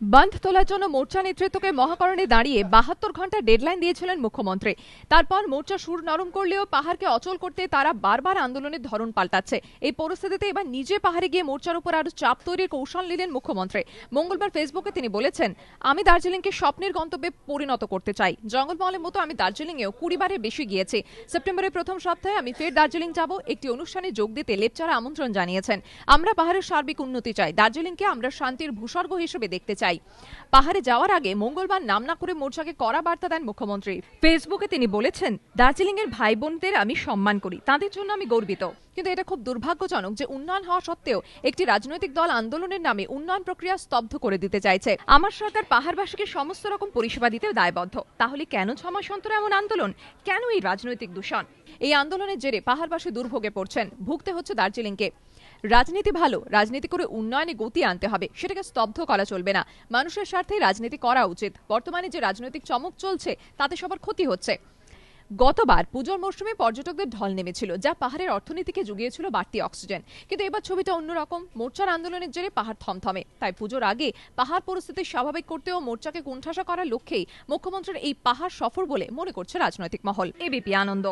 বন্ধ তোলার জন্য মোর্চা নেতৃত্বকে মহাকরণে দাঁড়িয়ে ৭২ ঘন্টা ডেডলাইন দিয়েছিলেন মুখ্যমন্ত্রী। তারপর মোর্চা সুর নরম করলেও পাহাড়কে অচল করতে তারা বারবার আন্দোলনের ধরন পাল্টাচ্ছে। এই পরিস্থিতিতে এবার নিজে পাহাড়ে গিয়ে মোর্চার উপর আরো চাপ তৈরির কৌশল নিলেন মুখ্যমন্ত্রী। মঙ্গলবার ফেসবুকে তিনি বলেছেন, আমি দার্জিলিংকে স্বপ্নের গন্তব্যে পরিণত করতে চাই। জঙ্গলমহলের মতো আমি দার্জিলিংয়েও ২০ বারের বেশি গিয়েছি। সেপ্টেম্বরের প্রথম সপ্তাহে আমি ফের দার্জিলিং যাব। একটি অনুষ্ঠানে যোগ দিতে লেপচারা আমন্ত্রণ জানিয়েছেন। আমরা পাহাড়ের সার্বিক উন্নতি চাই, দার্জিলিংকে আমরা শান্তির ভূস্বর্গ হিসেবে দেখতে চাই। পাহাড়ে যাওয়ার আগে মঙ্গলবার নাম না করে মোর্চাকে কড়া বার্তা দেন মুখ্যমন্ত্রী। ফেসবুকে তিনি বলেছেন, দার্জিলিং এর ভাই বোনদের আমি সম্মান করি, তাদের জন্য আমি গর্বিত। কিন্তু এটা খুব দুর্ভাগ্যজনক যে উন্নয়ন হওয়া সত্ত্বেও একটি রাজনৈতিক দল আন্দোলনের নামে উন্নয়ন প্রক্রিয়া স্তব্ধ করে দিতে চাইছে। আমার সরকার পাহাড়বাসীকে সমস্ত রকম পরিষেবা দিতে দায়বদ্ধ। তাহলে কেন ৬ মাস অন্তর এমন আন্দোলন? কেন এই রাজনৈতিক দূষণ? এই আন্দোলনের জেরে পাহাড়বাসী দুর্ভোগে পড়ছেন, ভুগতে হচ্ছে দার্জিলিংকে। রাজনীতি ভালো, রাজনীতি করে উন্নয়নে গতি আনতে হবে, সেটাকে স্তব্ধ করা চলবে না। মানুষের স্বার্থে রাজনীতি করা উচিত। বর্তমানে যে রাজনৈতিক চমক চলছে তাতে সবার ক্ষতি হচ্ছে। গতবার পুজোর মৌসুমে পর্যটকদের ঢল নেমেছিল, যা পাহাড়ের অর্থনীতিকে জুগিয়েছিল বাড়তি অক্সিজেন। কিন্তু এবার ছবিটা অন্যরকম। মোর্চার আন্দোলনের জেরে পাহাড় থমথমে। তাই পুজোর আগে পাহাড় পরিস্থিতি স্বাভাবিক করতে ও মোর্চাকে কোণঠাসা করার লক্ষ্যেই মুখ্যমন্ত্রীর এই পাহাড় সফর বলে মনে করছে রাজনৈতিক মহল। এবিপি আনন্দ।